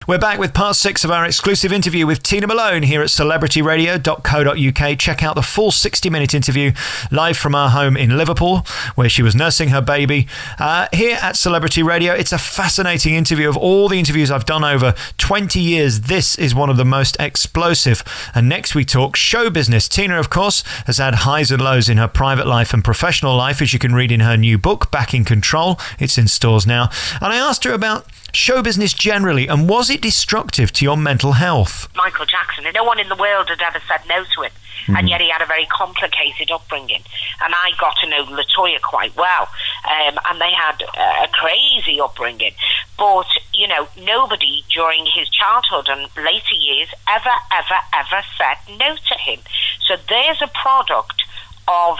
We're back with part 6 of our exclusive interview with Tina Malone here at celebrityradio.co.uk. Check out the full 60-minute interview live from our home in Liverpool, where she was nursing her baby. Here at Celebrity Radio, it's a fascinating interview. Of all the interviews I've done over 20 years, this is one of the most explosive. And next we talk show business. Tina, of course, has had highs and lows in her private life and professional life, as you can read in her new book, Back in Control. It's in stores now. And I asked her about show business generally, and was it destructive to your mental health? Michael Jackson, no one in the world had ever said no to him, and yet he had a very complicated upbringing. And I got to know LaToya quite well, and they had a crazy upbringing. But, you know, nobody during his childhood and later years ever said no to him. So there's a product of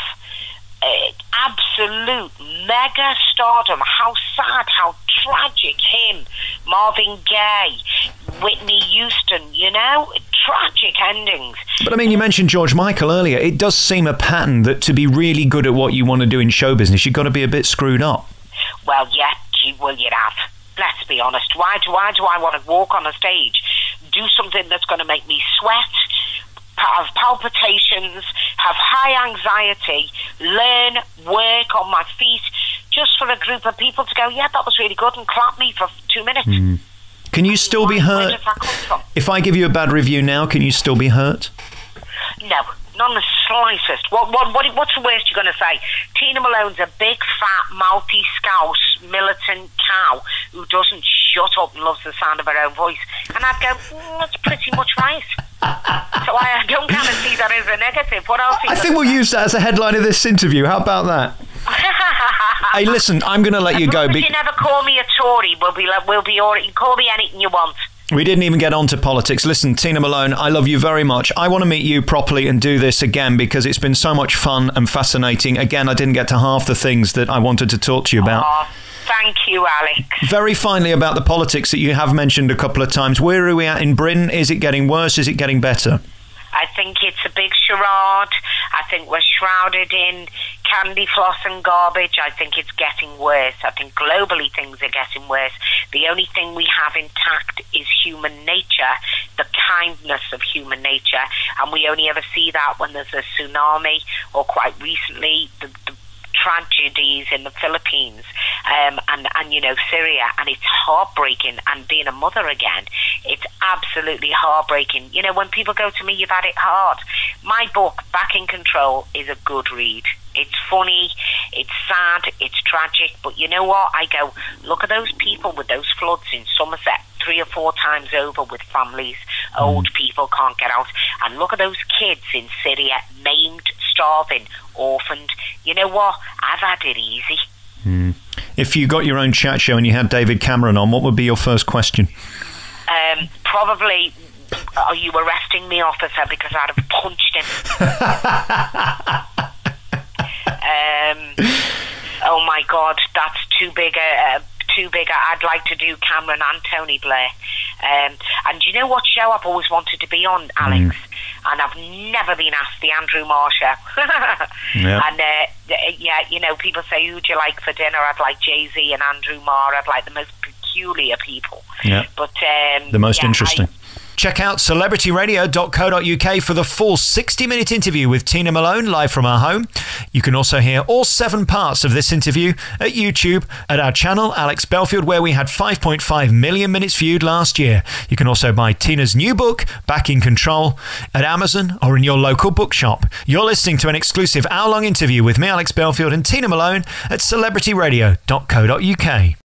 absolute mega stardom. How sad, how tragic. Him, Marvin Gaye, Whitney Houston, you know, tragic endings. But I mean, you mentioned George Michael earlier. It does seem a pattern that to be really good at what you want to do in show business, you've got to be a bit screwed up. Well, yeah, you'd have. Let's be honest. Why do I want to walk on a stage, do something that's going to make me sweat, have palpitations, have high anxiety, learn, work on my feet, just for a group of people to go, yeah, that was really good, and clap me for 2 minutes? Can you still be hurt? Where does that come from? If I give you a bad review now, can you still be hurt? No, not the slightest. What's the worst you're going to say? Tina Malone's a big, fat, mouthy, scouse, militant cow who doesn't shut up and loves the sound of her own voice. And I'd go, that's pretty much right. So I don't kind of see that as a negative. What else? I think we'll use that as a headline of this interview. How about that? Hey, listen, I'm going to let you go. You never call me a Tory. We'll be all right. You call me anything you want. We didn't even get on to politics. Listen, Tina Malone, I love you very much. I want to meet you properly and do this again because it's been so much fun and fascinating. Again, I didn't get to half the things that I wanted to talk to you about. Oh, thank you, Alex. Very finally, about the politics that you have mentioned a couple of times. Where are we at in Britain? Is it getting worse? Is it getting better? I think it's a big charade. I think we're shrouded in candy floss and garbage. I think it's getting worse. I think globally things are getting worse. The only thing we have intact is human nature, the kindness of human nature, and we only ever see that when there's a tsunami, or quite recently the tragedies in the Philippines, and you know, Syria, and it's heartbreaking. And being a mother again, it's absolutely heartbreaking. You know, when people go to me, you've had it hard. My book, Back in Control, is a good read. It's funny, it's sad, it's tragic, but you know what? I go, look at those people with those floods in Somerset 3 or 4 times over with families, old people can't get out, and look at those kids in Syria, maimed, starving, orphaned. You know what? I've had it easy. If you got your own chat show and you had David Cameron on, what would be your first question? Probably, are you arresting me, officer? Because I'd have punched him. Oh my God, that's too big. I'd like to do Cameron and Tony Blair. And you know what show I've always wanted to be on, Alex? And I've never been asked, the Andrew Marr show. And yeah, you know, people say, who'd you like for dinner? I'd like Jay-Z and Andrew Marr. I'd like the most peculiar people. Yeah. But the most interesting. Check out celebrityradio.co.uk for the full 60-minute interview with Tina Malone live from our home. You can also hear all 7 parts of this interview at YouTube at our channel, Alex Belfield, where we had 5.5 million minutes viewed last year. You can also buy Tina's new book, Back in Control, at Amazon or in your local bookshop. You're listening to an exclusive hour-long interview with me, Alex Belfield, and Tina Malone at celebrityradio.co.uk.